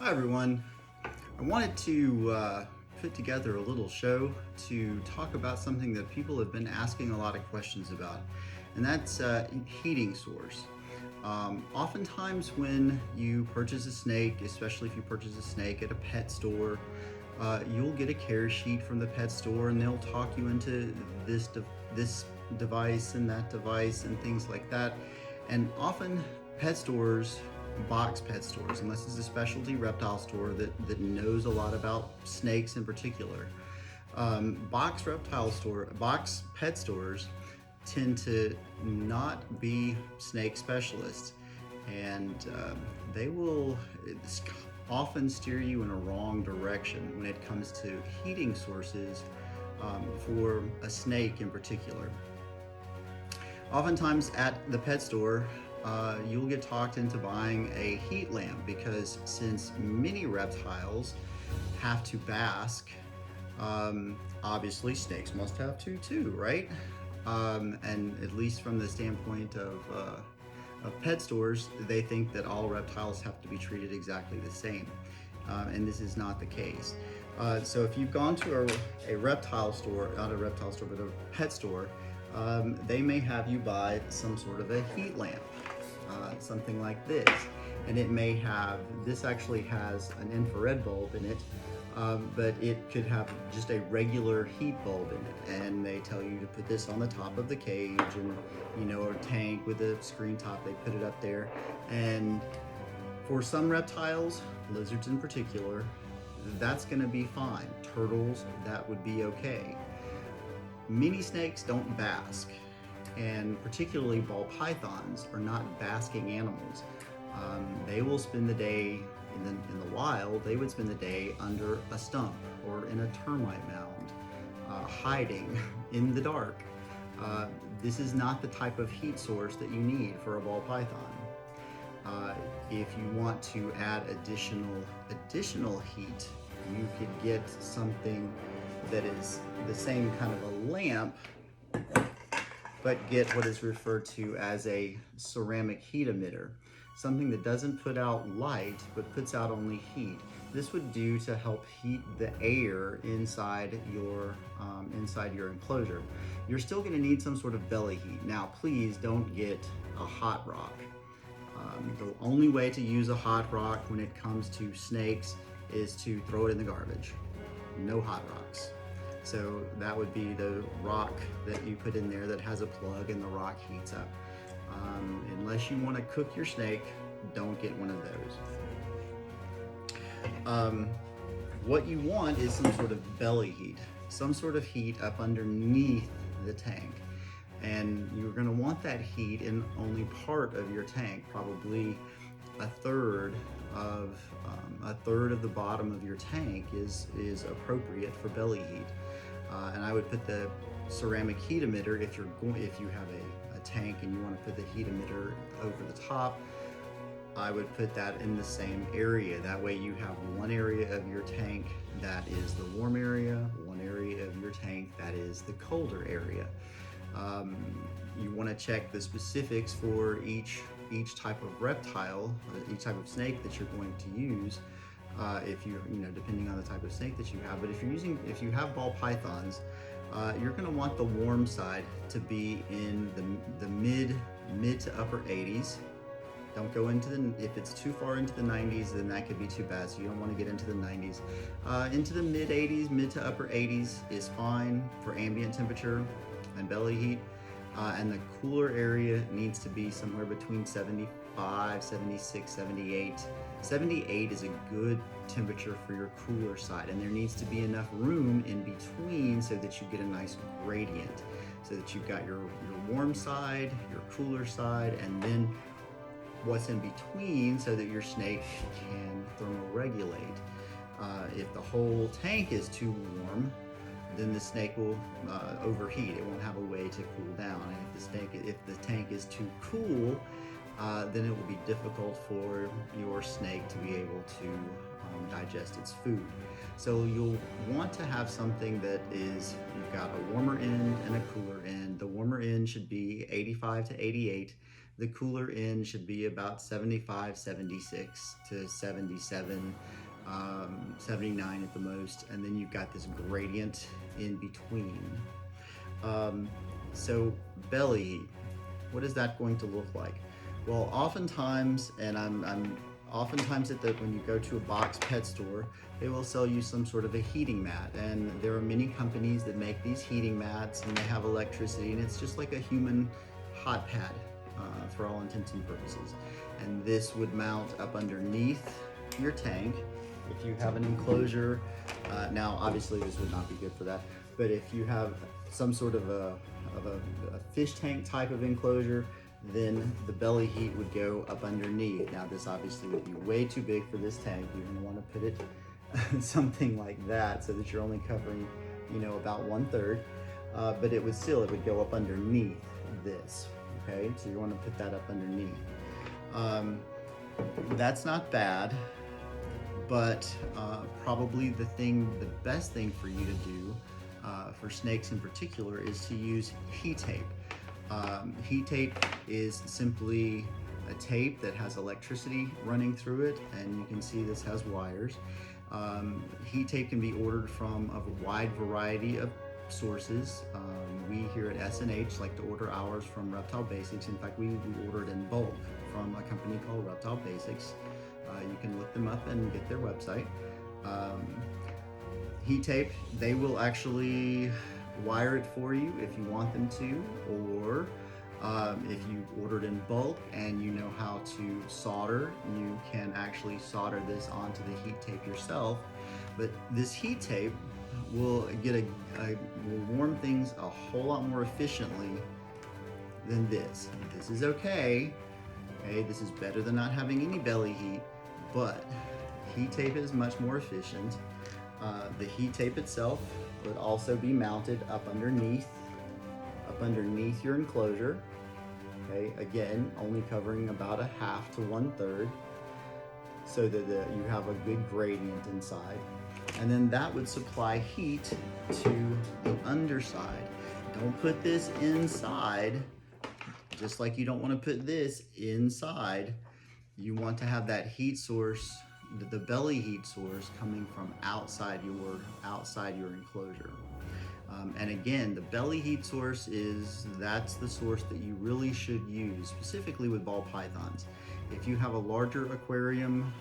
Hi everyone. I wanted to put together a little show to talk about something that people have been asking a lot of questions about, and that's heating source. Oftentimes when you purchase a snake, especially if you purchase a snake at a pet store, you'll get a care sheet from the pet store and they'll talk you into this device and that device and things like that. And often pet stores, box pet stores, unless it's a specialty reptile store that knows a lot about snakes in particular, box pet stores tend to not be snake specialists, and they will often steer you in a wrong direction when it comes to heating sources for a snake in particular. Oftentimes at the pet store, you'll get talked into buying a heat lamp because since many reptiles have to bask, obviously snakes must have to too, right? And at least from the standpoint of pet stores, they think that all reptiles have to be treated exactly the same. And this is not the case. So if you've gone to a reptile store, not a reptile store, but a pet store, they may have you buy some sort of a heat lamp, something like this. And it may have, this actually has an infrared bulb in it, but it could have just a regular heat bulb in it. And they tell you to put this on the top of the cage and, a tank with a screen top, they put it up there. And for some reptiles, lizards in particular, that's gonna be fine. Turtles, that would be okay. Many snakes don't bask, and particularly ball pythons are not basking animals. They will spend the day in the wild. They would spend the day under a stump or in a termite mound, hiding in the dark. This is not the type of heat source that you need for a ball python. If you want to add additional heat, you could get something that is the same kind of a lamp, but get what is referred to as a ceramic heat emitter, something that doesn't put out light but puts out only heat. This would do to help heat the air inside your enclosure. You're still going to need some sort of belly heat. Now, please don't get a hot rock. The only way to use a hot rock when it comes to snakes is to throw it in the garbage. No hot rocks. So that would be the rock that you put in there that has a plug and the rock heats up. Unless you want to cook your snake, don't get one of those. What you want is some sort of belly heat, some sort of heat up underneath the tank. And you're going to want that heat in only part of your tank, probably a third of the bottom of your tank is appropriate for belly heat. And I would put the ceramic heat emitter, if you have a tank and you want to put the heat emitter over the top, I would put that in the same area. That way you have one area of your tank that is the warm area, one area of your tank that is the colder area. You want to check the specifics for each type of reptile, each type of snake that you're going to use. If depending on the type of snake that you have. But if you have ball pythons, you're going to want the warm side to be in the mid to upper 80s. Don't go if it's too far into the 90s, then that could be too bad. So you don't want to get into the 90s. Into the mid 80s, mid to upper 80s is fine for ambient temperature and belly heat. And the cooler area needs to be somewhere between 75, 76, 78. 78 is a good temperature for your cooler side, and there needs to be enough room in between so that you get a nice gradient, so that you've got your warm side, your cooler side, and then what's in between so that your snake can thermoregulate. If the whole tank is too warm, then the snake will overheat. It won't have a way to cool down. And if the tank is too cool, then it will be difficult for your snake to be able to digest its food. So you'll want to have something that you've got a warmer end and a cooler end. The warmer end should be 85 to 88. The cooler end should be about 75, 76 to 77, 79 at the most, and then you've got this gradient in between. Um, so belly heat, what is that going to look like? Well, oftentimes, and I'm oftentimes when you go to a box pet store, they will sell you some sort of a heating mat, and there are many companies that make these heating mats, and they have electricity, and it's just like a human hot pad for all intents and purposes. And this would mount up underneath your tank. If you have an enclosure, now obviously this would not be good for that, but if you have some sort of a fish tank type of enclosure, then the belly heat would go up underneath. Now this obviously would be way too big for this tank. You're gonna wanna put it something like that so that you're only covering, about 1/3. But it would go up underneath this, okay? So you wanna put that up underneath. That's not bad, but probably the best thing for you to do for snakes in particular is to use heat tape. Heat tape is simply a tape that has electricity running through it, and you can see this has wires. Heat tape can be ordered from a wide variety of sources. We here at S&H like to order ours from Reptile Basics. In fact, we order it in bulk from a company called Reptile Basics. You can look them up and get their website. Heat tape, they will actually wire it for you if you want them to, or if you ordered in bulk and you know how to solder, you can actually solder this onto the heat tape yourself. But this heat tape will will warm things a whole lot more efficiently than this. This is okay. This is better than not having any belly heat, but heat tape is much more efficient. The heat tape itself would also be mounted up underneath your enclosure. Again, only covering about 1/2 to 1/3, so that you have a good gradient inside. And then that would supply heat to the underside. Don't put this inside, just like you don't want to put this inside. You want to have that heat source, the belly heat source, coming from outside your enclosure. And again, the belly heat source that's the source that you really should use, specifically with ball pythons. If you have a larger aquarium,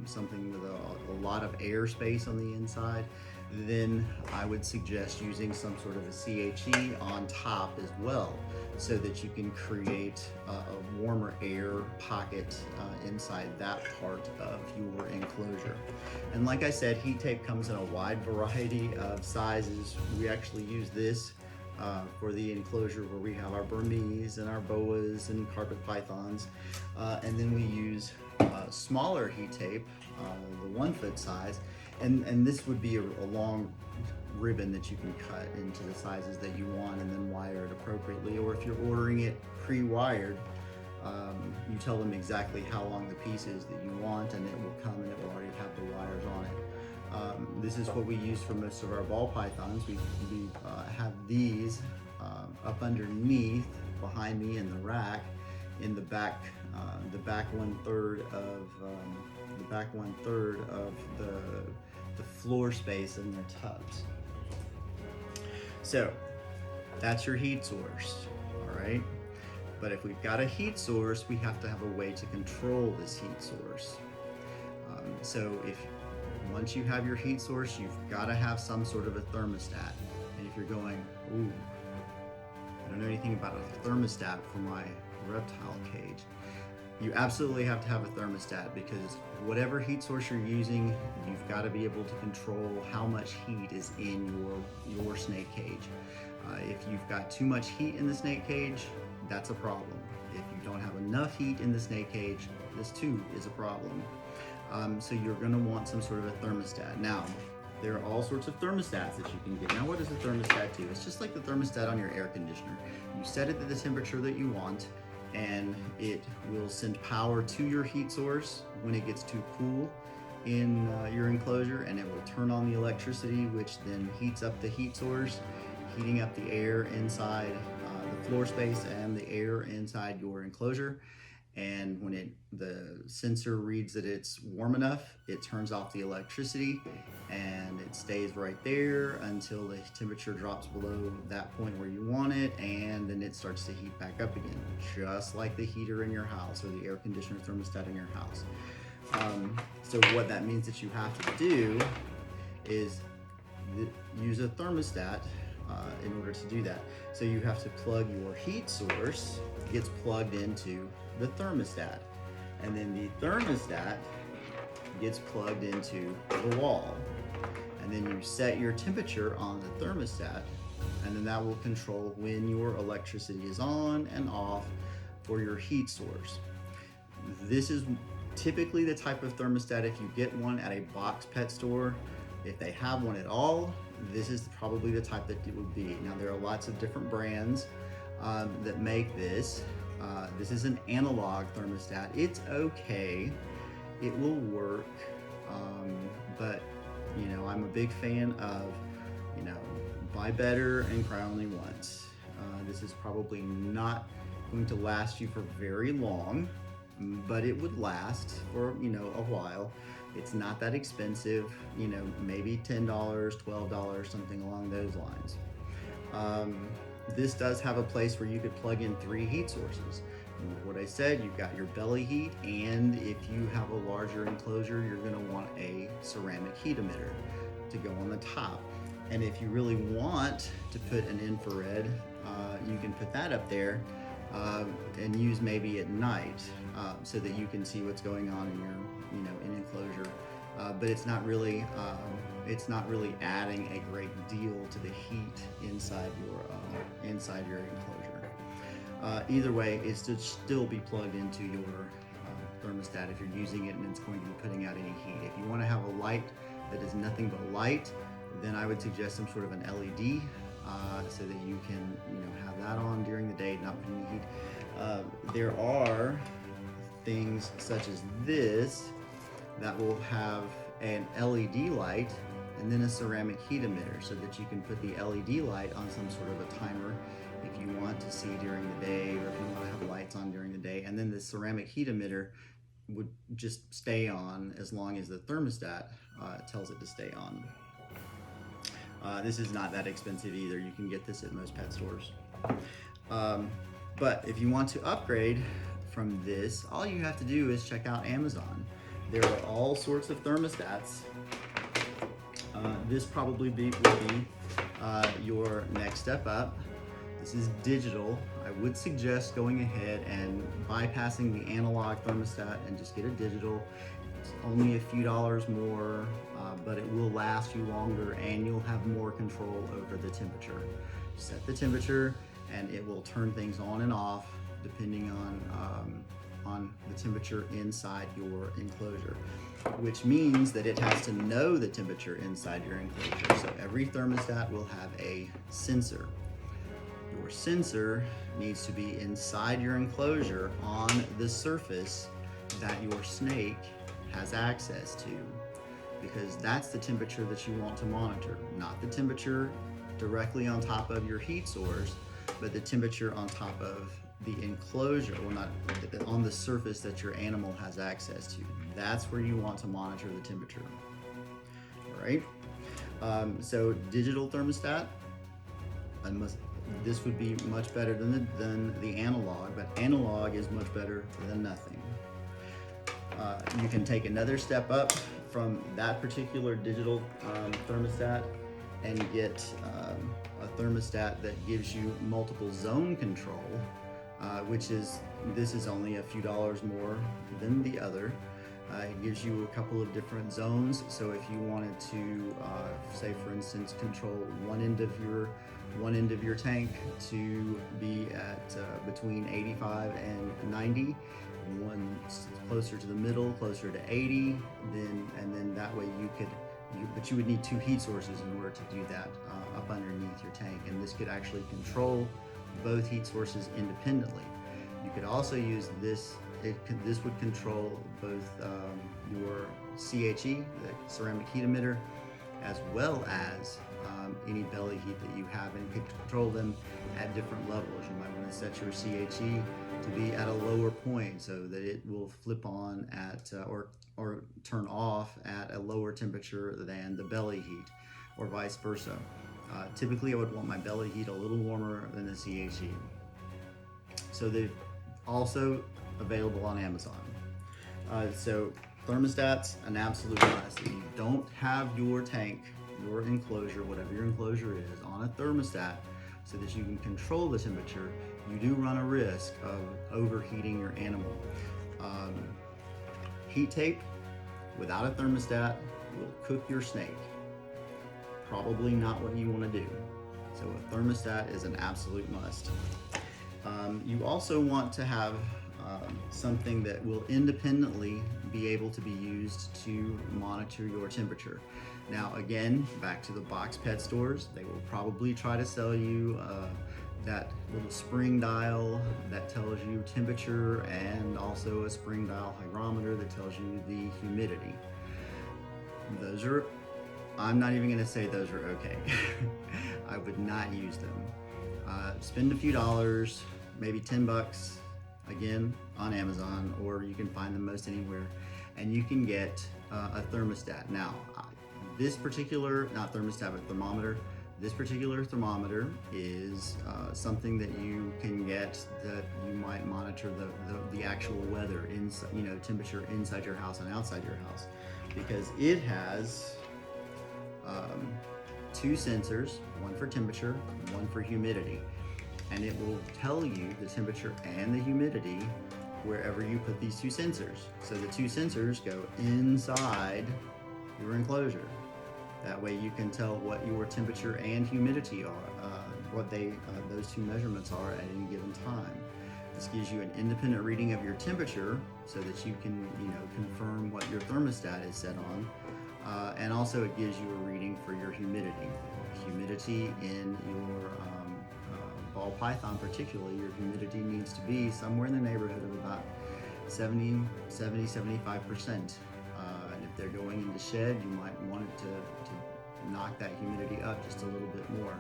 something with a lot of air space on the inside, then I would suggest using some sort of a CHE on top as well, so that you can create a warmer air pocket inside that part of your enclosure. And like I said, heat tape comes in a wide variety of sizes. We actually use this for the enclosure where we have our Burmese and our boas and carpet pythons. And then we use smaller heat tape, the 1-foot size, and this would be a long ribbon that you can cut into the sizes that you want and then wire it appropriately. Or if you're ordering it pre-wired, you tell them exactly how long the piece is that you want, and it will come and it will already have the wires on it. This is what we use for most of our ball pythons. We have these up underneath behind me in the rack, in the back 1/3 of the floor space in their tubs. So that's your heat source, all right? But if we've got a heat source, we have to have a way to control this heat source. So once you have your heat source, you've got to have some sort of a thermostat. And if you're going, ooh, I don't know anything about a thermostat for my reptile cage, you absolutely have to have a thermostat, because whatever heat source you're using, you've got to be able to control how much heat is in your snake cage. If you've got too much heat in the snake cage, that's a problem. If you don't have enough heat in the snake cage, this too is a problem. So you're going to want some sort of a thermostat. Now, there are all sorts of thermostats that you can get. Now, what does a thermostat do? It's just like the thermostat on your air conditioner. You set it to the temperature that you want, and it will send power to your heat source when it gets too cool in your enclosure, and it will turn on the electricity, which then heats up the heat source, heating up the air inside the floor space and the air inside your enclosure. And when the sensor reads that it's warm enough, it turns off the electricity and it stays right there until the temperature drops below that point where you want it, and then it starts to heat back up again, just like the heater in your house or the air conditioner thermostat in your house. So what that means that you have to do is use a thermostat in order to do that. So you have to plug your heat source, gets plugged into the thermostat, and then the thermostat gets plugged into the wall, and then you set your temperature on the thermostat, and then that will control when your electricity is on and off for your heat source. This is typically the type of thermostat, if you get one at a box pet store, if they have one at all, this is probably the type that it would be. Now, there are lots of different brands that make this. This is an analog thermostat. It's okay, it will work, but you know, I'm a big fan of, you know, buy better and cry only once. This is probably not going to last you for very long, but it would last for, you know, a while. It's not that expensive, you know, maybe $10, $12, something along those lines. This does have a place where you could plug in 3 heat sources. What I said, you've got your belly heat, and if you have a larger enclosure, you're going to want a ceramic heat emitter to go on the top. And if you really want to put an infrared, you can put that up there and use maybe at night so that you can see what's going on in your, you know, in enclosure. But it's not really adding a great deal to the heat inside your enclosure. Either way, it's to still be plugged into your thermostat if you're using it and it's going to be putting out any heat. If you want to have a light that is nothing but light, then I would suggest some sort of an LED so that you can, you know, have that on during the day, not putting any heat. There are things such as this that will have an LED light and then a ceramic heat emitter, so that you can put the LED light on some sort of a timer if you want to see during the day, or if you want to have lights on during the day, and then the ceramic heat emitter would just stay on as long as the thermostat tells it to stay on. This is not that expensive either. You can get this at most pet stores. But if you want to upgrade from this, all you have to do is check out Amazon. There are all sorts of thermostats. This probably will be your next step up. This is digital. I would suggest going ahead and bypassing the analog thermostat and just get a digital. It's only a few dollars more, but it will last you longer and you'll have more control over the temperature. Set the temperature and it will turn things on and off depending on the temperature inside your enclosure, which means that it has to know the temperature inside your enclosure. So every thermostat will have a sensor. Your sensor needs to be inside your enclosure on the surface that your snake has access to, because that's the temperature that you want to monitor, not the temperature directly on top of your heat source, but the temperature on top of the enclosure, well, not on the surface that your animal has access to. That's where you want to monitor the temperature. All right. So digital thermostat, this would be much better than the analog, but analog is much better than nothing. You can take another step up from that particular digital thermostat and get a thermostat that gives you multiple zone control, this is only a few dollars more than the other. It gives you a couple of different zones. So if you wanted to, say for instance, control one end of your tank to be at between 85 and 90, one closer to the middle, closer to 80, and then that way but you would need 2 heat sources in order to do that up underneath your tank, and this could actually control both heat sources independently. You could also use this. This would control both your CHE, the ceramic heat emitter, as well as any belly heat that you have, and could control them at different levels. You might set your CHE to be at a lower point so that it will flip on at or turn off at a lower temperature than the belly heat, or vice versa. Typically I would want my belly heat a little warmer than the CHE. So they're also available on Amazon. So thermostats, an absolute must. If you don't have your tank, your enclosure, whatever your enclosure is, on a thermostat so that you can control the temperature, you do run a risk of overheating your animal. Heat tape without a thermostat will cook your snake. Probably not what you want to do. So a thermostat is an absolute must. You also want to have something that will independently be able to be used to monitor your temperature. Now again, back to the box pet stores, they will probably try to sell you that little spring dial that tells you temperature, and also a spring dial hygrometer that tells you the humidity. Those are, I'm not even gonna say those are okay. I would not use them. Spend a few dollars, maybe 10 bucks, again, on Amazon, or you can find them most anywhere, and you can get a thermostat. Now, this particular, not thermostat, but thermometer, this particular thermometer is something that you can get that you might monitor the actual weather, inside, temperature inside your house and outside your house, because it has 2 sensors, one for temperature, one for humidity, and it will tell you the temperature and the humidity wherever you put these 2 sensors. So the 2 sensors go inside your enclosure. That way you can tell what your temperature and humidity are, what those 2 measurements are at any given time. This gives you an independent reading of your temperature so that you can, confirm what your thermostat is set on, and also it gives you a reading for your humidity. Humidity in your ball python particularly, your humidity needs to be somewhere in the neighborhood of about 75%. And if they're going into shed, you might want it to knock that humidity up just a little bit more.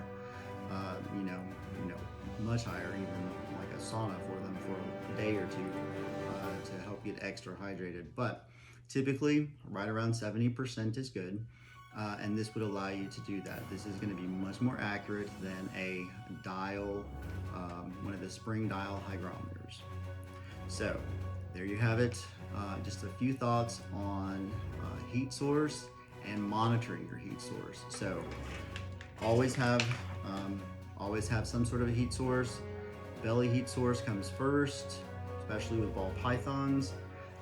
Much higher, even like a sauna for them for a day or 2 to help get extra hydrated. But typically, right around 70% is good. And this would allow you to do that. This is going to be much more accurate than a dial, one of the spring dial hygrometers. So there you have it. Just a few thoughts on heat source and monitoring your heat source. So always have some sort of a heat source. Belly heat source comes first, especially with ball pythons.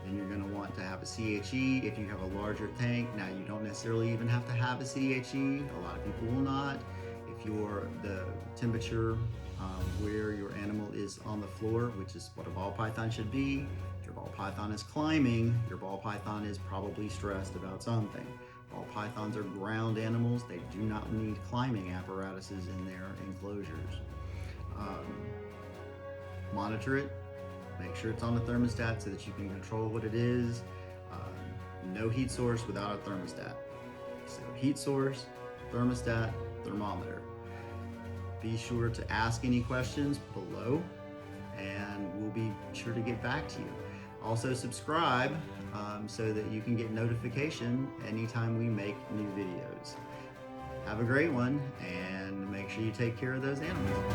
Then you're going to want to have a CHE if you have a larger tank. Now you don't necessarily even have to have a CHE. A lot of people will not. If the temperature where your animal is on the floor, which is what a ball python should be, if your ball python is climbing, your ball python is probably stressed about something. Ball pythons are ground animals. They do not need climbing apparatuses in their enclosures. Monitor it. Make sure it's on the thermostat so that you can control what it is. No heat source without a thermostat. So heat source, thermostat, thermometer. Be sure to ask any questions below, and we'll be sure to get back to you. Also subscribe so that you can get notification anytime we make new videos. Have a great one, and make sure you take care of those animals.